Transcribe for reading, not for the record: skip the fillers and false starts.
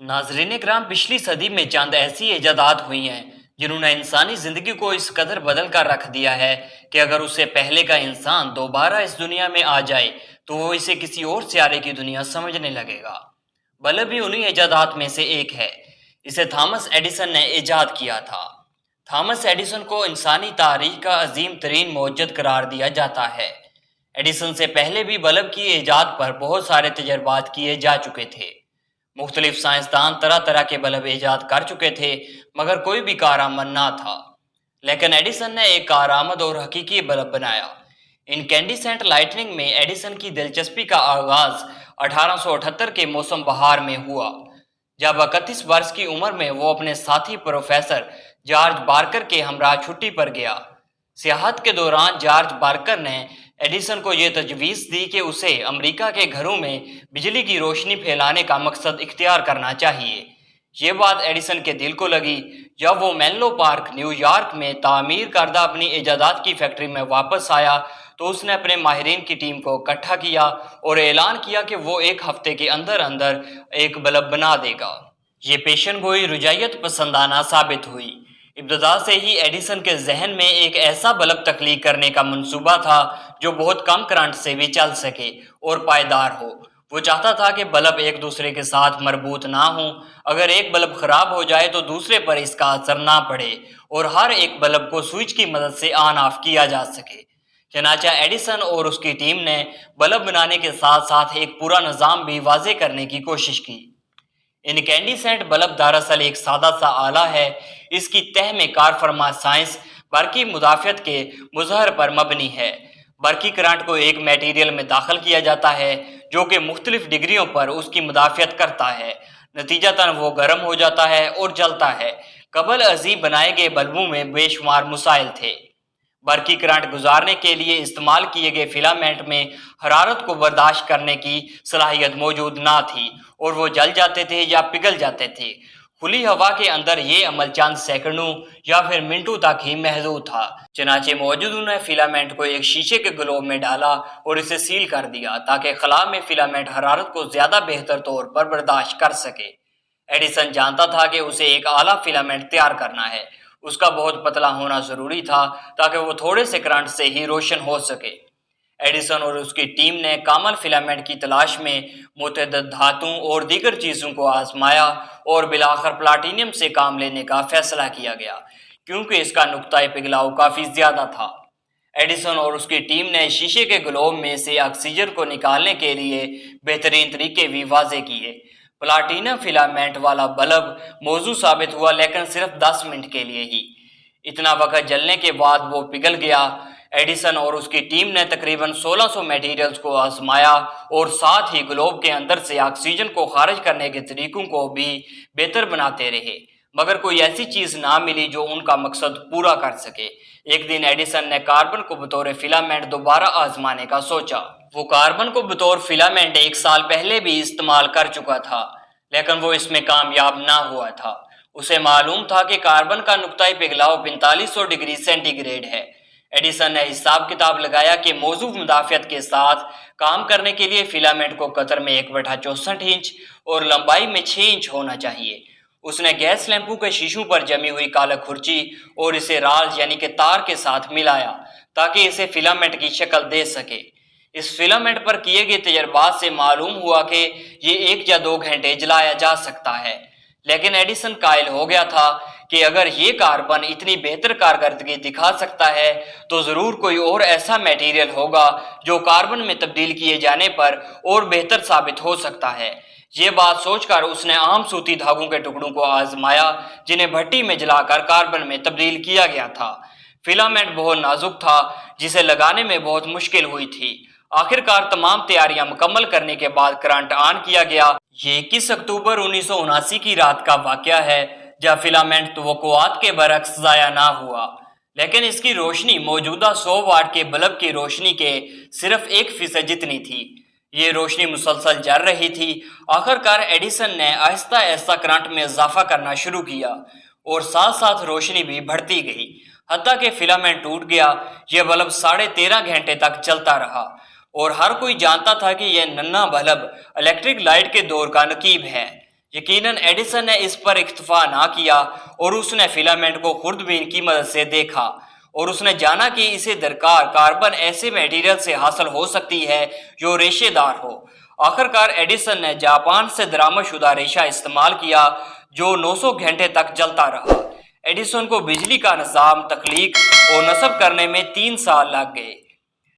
नाजरीन कराम, पिछली सदी में चंद ऐसी ईजादात हुई हैं जिन्होंने इंसानी जिंदगी को इस कदर बदल कर रख दिया है कि अगर उससे पहले का इंसान दोबारा इस दुनिया में आ जाए तो वो इसे किसी और सियारे की दुनिया समझने लगेगा। बल्ब भी उन्हीं ईजादात में से एक है। इसे थॉमस एडिसन ने ईजाद किया था। थॉमस एडिसन को इंसानी तारीख का अजीम तरीन मौजूद करार दिया जाता है। एडिसन से पहले भी बल्ब की ईजाद पर बहुत सारे तजर्बात किए जा चुके थे। मुख्तलिफ साइंसदान तरह तरह के बल्ब ईजाद कर चुके थे, मगर कोई भी कारआमद ना था। लेकिन एडिसन ने एक कारआमद और हकीकी बल्ब बनाया। इनकैंडिसेंट लाइटनिंग में एडिसन की दिलचस्पी का आगाज 1878 के मौसम बहार में हुआ, जब 31 वर्ष की उम्र में वो अपने साथी प्रोफेसर जॉर्ज बार्कर के हमरा छुट्टी पर गया। सियाहत के दौरान जॉर्ज बार्कर ने एडिसन को यह तजवीज़ दी कि उसे अमेरिका के घरों में बिजली की रोशनी फैलाने का मकसद इख्तियार करना चाहिए। ये बात एडिसन के दिल को लगी। जब वो मेनलो पार्क न्यूयॉर्क में तामीर करदा अपनी ईजादात की फैक्ट्री में वापस आया तो उसने अपने माहिरीन की टीम को इकट्ठा किया और ऐलान किया कि वो एक हफ्ते के अंदर अंदर एक बल्ब बना देगा। ये पेशन गोई रुजायत पसंदाना साबित हुई। इब्तदा से ही एडिसन के जहन में एक ऐसा बल्ब तख्लीक करने का मंसूबा था जो बहुत कम करंट से भी चल सके और पायदार हो। वो चाहता था कि बल्ब एक दूसरे के साथ मरबूत ना हो। अगर एक बल्ब खराब हो जाए तो दूसरे पर इसका असर ना पड़े और हर एक बल्ब को स्विच की मदद से ऑन ऑफ किया जा सके। चनाचा एडिसन और उसकी टीम ने बल्ब बनाने के साथ साथ एक पूरा निज़ाम भी वाजे करने की कोशिश की। इनकैंडिसेंट बल्ब दरअसल एक सादा सा आला है। इसकी तह में कार फरमा साइंस बरकी मुदाफियत के मुजहर पर मबनी है। बरकी करंट को एक मटेरियल में दाखिल किया जाता है जो कि मुख्तलिफ डिग्रियों पर उसकी मुदाफियत करता है। नतीजतन वो गर्म हो जाता है और जलता है। कबल अजीब बनाए गए बल्बों में बेशुमार मसाइल थे। बरकी करंट गुजारने के लिए इस्तेमाल किए गए फिलामेंट में हरारत को बर्दाश्त करने की सलाहियत मौजूद ना थी और वो जल जाते थे या पिघल जाते थे। खुली हवा के अंदर ये अमल चंद सेकंडों या फिर मिनटों तक ही महदूद था। चनाचे मौजूद ने फिलामेंट को एक शीशे के ग्लोब में डाला और इसे सील कर दिया ताकि खला में फिलामेंट हरारत को ज्यादा बेहतर तौर पर बर्दाश्त कर सके। एडिसन जानता था कि उसे एक आला फिलामेंट तैयार करना है। उसका बहुत पतला होना जरूरी था ताकि वो थोड़े से करंट से ही रोशन हो सके। एडिसन और उसकी टीम ने कामल फिलामेंट की तलाश में मुतअद्दिद धातुओं और दीगर चीज़ों को आजमाया और बिलाखिर प्लाटिनियम से काम लेने का फैसला किया गया क्योंकि इसका नुक्ता पिघलाव काफ़ी ज़्यादा था। एडिसन और उसकी टीम ने शीशे के ग्लोब में से ऑक्सीजन को निकालने के लिए बेहतरीन तरीके भी वाजे किए। प्लाटिनम फिलामेंट वाला बल्ब मौजू साबित हुआ, लेकिन सिर्फ 10 मिनट के लिए ही। इतना वक्त जलने के बाद वो पिघल गया। एडिसन और उसकी टीम ने तकरीबन 1600 मटेरियल्स को आजमाया और साथ ही ग्लोब के अंदर से ऑक्सीजन को खारिज करने के तरीकों को भी बेहतर बनाते रहे, मगर कोई ऐसी चीज ना मिली जो उनका मकसद पूरा कर सके। एक दिन एडिसन ने कार्बन को बतौर फिलामेंट दोबारा आजमाने का सोचा। वो कार्बन को बतौर फिलामेंट 1 साल पहले भी इस्तेमाल कर चुका था, लेकिन वो इसमें कामयाब ना हुआ था। उसे मालूम था कि कार्बन का नुक्ता पिघलाव 4500 डिग्री सेंटीग्रेड है। एडिसन ने हिसाब किताब लगाया कि मौजूद मुदाफियत के साथ काम करने के लिए फिलामेंट को कतर में 1/64 इंच और लंबाई में 6 इंच होना चाहिए। उसने गैस लैंपों के शीशों पर जमी हुई काला खुर्ची और इसे राल यानी कि तार के साथ मिलाया ताकि इसे फिलामेंट की शक्ल दे सके। इस फिलामेंट पर किए गए तजर्बात से मालूम हुआ कि ये 1 या 2 घंटे जलाया जा सकता है, लेकिन एडिसन कायल हो गया था कि अगर ये कार्बन इतनी बेहतर कारकर्दगी दिखा सकता है तो ज़रूर कोई और ऐसा मटेरियल होगा जो कार्बन में तब्दील किए जाने पर और बेहतर साबित हो सकता है। ये बात सोचकर उसने आम सूती धागों के टुकड़ों को आजमाया जिन्हें भट्टी में जलाकर कार्बन में तब्दील किया गया था। फिलामेंट बहुत नाजुक था जिसे लगाने में बहुत मुश्किल हुई थी। आखिरकार तमाम तैयारियां मुकम्मल करने के बाद करंट ऑन किया गया। ये 21 अक्टूबर 1979 की रात का वाकया है जब फिलामेंट तवक्कुआत के बरक्स ज़ाया ना हुआ, लेकिन इसकी रोशनी मौजूदा 100 वाट के बल्ब की रोशनी के सिर्फ 1% जितनी थी। ये रोशनी मुसलसल जल रही थी। आखिरकार एडिसन ने आहिस्ता आहिस्ता करंट में इजाफा करना शुरू किया और साथ साथ रोशनी भी बढ़ती गई, हत्ता कि फिलामेंट टूट गया। यह बल्ब 13.5 घंटे तक चलता रहा और हर कोई जानता था कि यह नन्हा बल्ब इलेक्ट्रिक लाइट के दौर का नकीब है। यकीनन एडिसन ने इस पर इक्तफा ना किया और उसने फिलामेंट को खुर्दबीन की मदद से देखा और उसने जाना कि इसे दरकार कार्बन ऐसे मटेरियल से हासिल हो सकती है जो रेशेदार हो। आखिरकार एडिसन ने जापान से दरामदशुदा रेशा इस्तेमाल किया जो 900 घंटे तक जलता रहा। एडिसन को बिजली का निज़ाम तख्लीक और नस्ब करने में 3 साल लग गए।